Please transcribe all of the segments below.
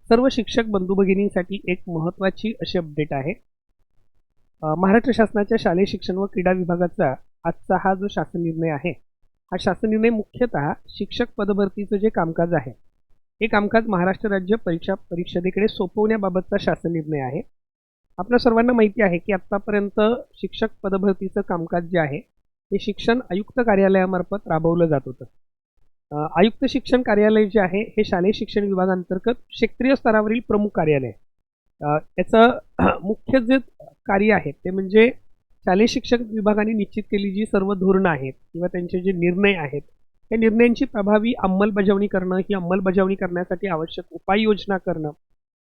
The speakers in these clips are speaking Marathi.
सर्व शिक्षक बंधू भगिनींसाठी एक महत्त्वाची अशी अपडेट आहे। महाराष्ट्र शासनाच्या शालेय शिक्षण व क्रीडा विभागाचा आजचा हा जो शासन निर्णय आहे, हा शासन निर्णय मुख्यतः शिक्षक पदभरतीचं जे कामकाज आहे, हे कामकाज महाराष्ट्र राज्य परीक्षा परिषदेकडे सोपवण्याबाबतचा शासन निर्णय आहे। आपल्या सर्वांना माहिती आहे की आत्तापर्यंत शिक्षक पदभरतीचं कामकाज जे आहे हे शिक्षण आयुक्त कार्यालयामार्फत राबवलं जात होतं। आयुक्त शिक्षण कार्यालय जे आहे हे शालेय शिक्षण विभागांतर्गत क्षेत्रीय स्तरावरील प्रमुख कार्यालय। याचं मुख्य जे कार्य आहे ते म्हणजे शालेय शिक्षण विभागाने निश्चित केलेली जी सर्व धोरणं आहेत किंवा त्यांचे जे निर्णय आहेत, त्या निर्णयांची प्रभावी अंमलबजावणी करणं, ही अंमलबजावणी करण्यासाठी आवश्यक उपाययोजना करणं,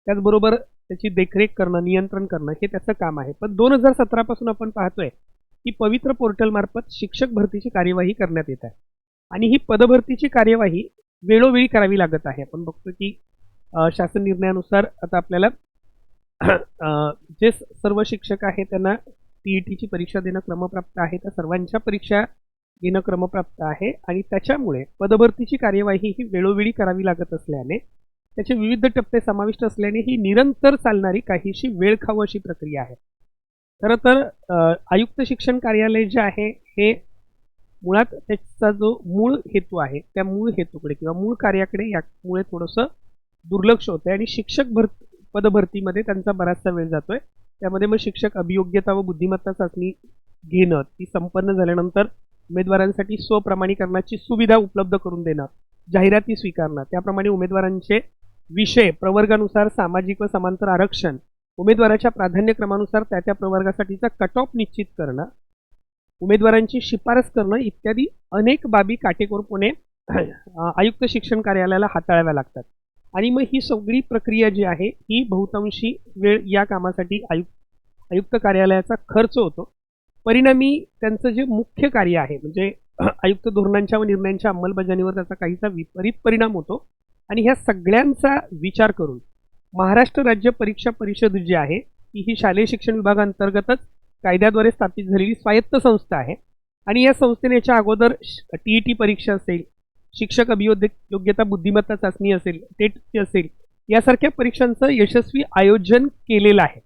त्याचबरोबर त्याची देखरेख करणं, नियंत्रण करणं, हे त्याचं काम आहे। पण 2017 पासून आपण पाहतोय की पवित्र पोर्टलमार्फत शिक्षक भरतीची कार्यवाही करण्यात येत आहे आणि ही पदभरतीची कार्यवाही वेळोवेळी करावी लागत आहे। आपण बघतो की शासन निर्णयानुसार आता आपल्याला जे सर्व शिक्षक आहेत त्यांना टीईटीची परीक्षा देणं क्रमप्राप्त आहे, त्या सर्वांच्या परीक्षा घेणं क्रमप्राप्त आहे आणि त्याच्यामुळे पदभरतीची कार्यवाही ही वेळोवेळी करावी लागत असल्याने, त्याचे विविध टप्पे समाविष्ट असल्याने ही निरंतर चालणारी काहीशी वेळखाऊ अशी प्रक्रिया आहे। खरं तर आयुक्त शिक्षण कार्यालय जे आहे हे मुळात त्याचा जो मूळ हेतू आहे त्या मूळ हेतूकडे किंवा मूळ कार्याकडे यामुळे थोडंसं दुर्लक्ष होतं आणि शिक्षक पदभरतीमध्ये त्यांचा बराचसा वेळ जातोय। त्यामध्ये मग शिक्षक अभियोग्यता व बुद्धिमत्ता चाचणी घेणं, ती संपन्न झाल्यानंतर उमेदवारांसाठी स्वप्रमाणीकरणाची सुविधा उपलब्ध करून देणं, जाहिराती स्वीकारणं, त्याप्रमाणे उमेदवारांचे विषय प्रवर्गानुसार सामाजिक व समांतर आरक्षण, उमेदवाराच्या प्राधान्यक्रमानुसार त्या प्रवर्गासाठीचा कट ऑफ निश्चित करणं, उमेदवारांची शिफारस करणं इत्यादी अनेक बाबी काटेकोरपणे आयुक्त शिक्षण कार्यालयाला हाताळाव्या लागतात आणि मग ही सगळी प्रक्रिया जी आहे ही बहुतांशी वेळ या कामासाठी आयुक्त कार्यालयाचा खर्च होतो। परिणामी त्यांचं जे मुख्य कार्य आहे म्हणजे आयुक्त धोरणांच्या व निर्णयांच्या अंमलबजावणीवर त्याचा काहीसा विपरीत परिणाम होतो आणि ह्या सगळ्यांचा विचार करून महाराष्ट्र राज्य परीक्षा परिषद जी आहे ही शालेय शिक्षण विभागांतर्गतच कायद्याद्वारे स्थापित झालेली स्वायत्त संस्था आहे आणि या संस्थेने याच्या अगोदर टीईटी परीक्षा असेल, शिक्षक अभियोग्यता बुद्धिमत्ता चाचणी असेल, टेट असेल, यासारख्या परीक्षांचं यशस्वी आयोजन केलेलं आहे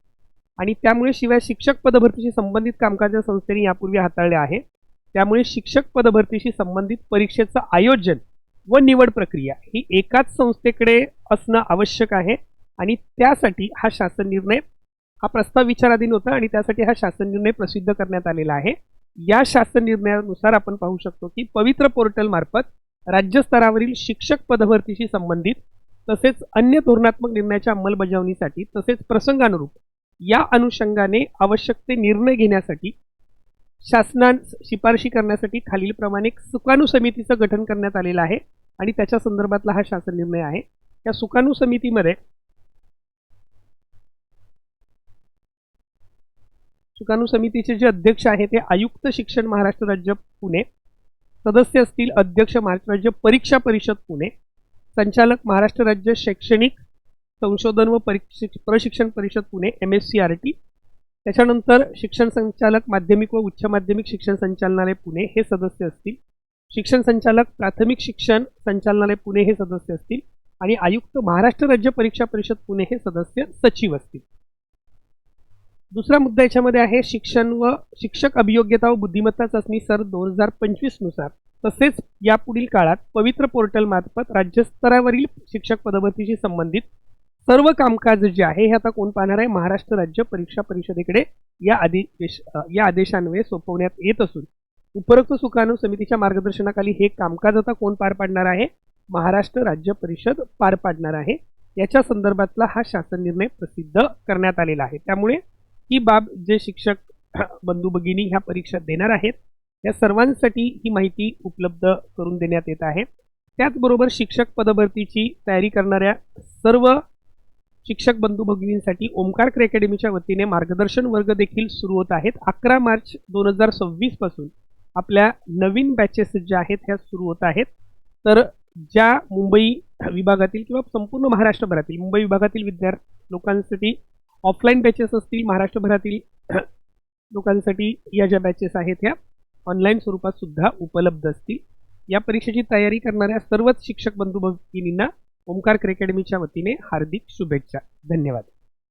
आणि त्यामुळे शिवाय शिक्षक पदभरतीशी संबंधित कामकाज या संस्थेने यापूर्वी हाताळले आहे। त्यामुळे शिक्षक पदभरतीशी संबंधित परीक्षेचं आयोजन व निवड प्रक्रिया ही एकाच संस्थेकडे असणं आवश्यक आहे आणि त्यासाठी हा शासन निर्णय, हा प्रस्ताव विचाराधीन होता आणि त्यासाठी हा शासन निर्णय प्रसिद्ध करण्यात आलेला आहे। या शासन निर्णयानुसार आपण पाहू शकतो की पवित्र पोर्टल मार्फत राज्यस्तरावरील शिक्षक पदभरतीशी संबंधित तसेच अन्य धोरणात्मक निर्णयाच्या अंमलबजावणीसाठी तसेच प्रसंगानुरूप या अनुषंगाने आवश्यक ते निर्णय घेण्यासाठी शासनास शिफारशी करण्यासाठी खालीलप्रमाणे एक सुकाणू समितीचं गठन करण्यात आलेलं आहे आणि त्याच्या संदर्भातला हा शासन निर्णय आहे। या सुकाणू समितीमध्ये सुकाणू समितीचे जे अध्यक्ष आहेत ते आयुक्त शिक्षण महाराष्ट्र राज्य पुणे, सदस्य असतील अध्यक्ष महाराष्ट्र राज्य परीक्षा परिषद पुणे, संचालक महाराष्ट्र राज्य शैक्षणिक संशोधन व प्रशिक्षण परिषद पुणे MSCRT, त्याच्यानंतर शिक्षण संचालक माध्यमिक व उच्च माध्यमिक शिक्षण संचालनालय पुणे हे सदस्य असतील, शिक्षण संचालक प्राथमिक शिक्षण संचालनालय पुणे हे सदस्य असतील आणि आयुक्त महाराष्ट्र राज्य परीक्षा परिषद पुणे हे सदस्य सचिव असतील। दुसरा मुद्दा याच्यामध्ये आहे शिक्षण व शिक्षक अभियोग्यता व बुद्धिमत्ता चाचणी सर 2025 नुसार तसेच यापुढील काळात पवित्र पोर्टल मार्फत राज्यस्तरावरील शिक्षक पदभरतीशी संबंधित सर्व कामकाज जे आहे हे आता कोण पाहणार आहे, महाराष्ट्र राज्य परीक्षा परिषदेकडे या आदेशान्वये सोपवण्यात येत असून उपरोक्त सुकाणू समितीच्या मार्गदर्शनाखाली हे कामकाज आता कोण पार पाडणार आहे, महाराष्ट्र राज्य परिषद पार पाडणार आहे। याच्या संदर्भातला हा शासन निर्णय प्रसिद्ध करण्यात आलेला आहे। त्यामुळे ही बाब जे शिक्षक बंधू भगिनी ह्या परीक्षा देणार आहेत या सर्वांसाठी ही माहिती उपलब्ध करून देण्यात येत आहे। त्याचबरोबर शिक्षक पदभरतीची तयारी करणाऱ्या सर्व शिक्षक बंधू भगिनींसाठी ओमकार अकॅडमीच्या वतीने मार्गदर्शन वर्ग देखील सुरू होत आहेत। 11 मार्च 2026 पासून आपल्या नवीन बॅचेस ज्या आहेत ह्या सुरू होत आहेत। तर ज्या मुंबई विभागातील किंवा संपूर्ण महाराष्ट्रभरातील मुंबई विभागातील लोकांसाठी ऑफलाईन बॅचेस असतील, महाराष्ट्रभरातील लोकांसाठी या ज्या बॅचेस आहेत ह्या ऑनलाईन स्वरूपात सुद्धा उपलब्ध असतील। या परीक्षेची तयारी करणाऱ्या सर्वच शिक्षक बंधू भगिनींना ओमकार क्रिकेडमीच्या वतीने हार्दिक शुभेच्छा. धन्यवाद.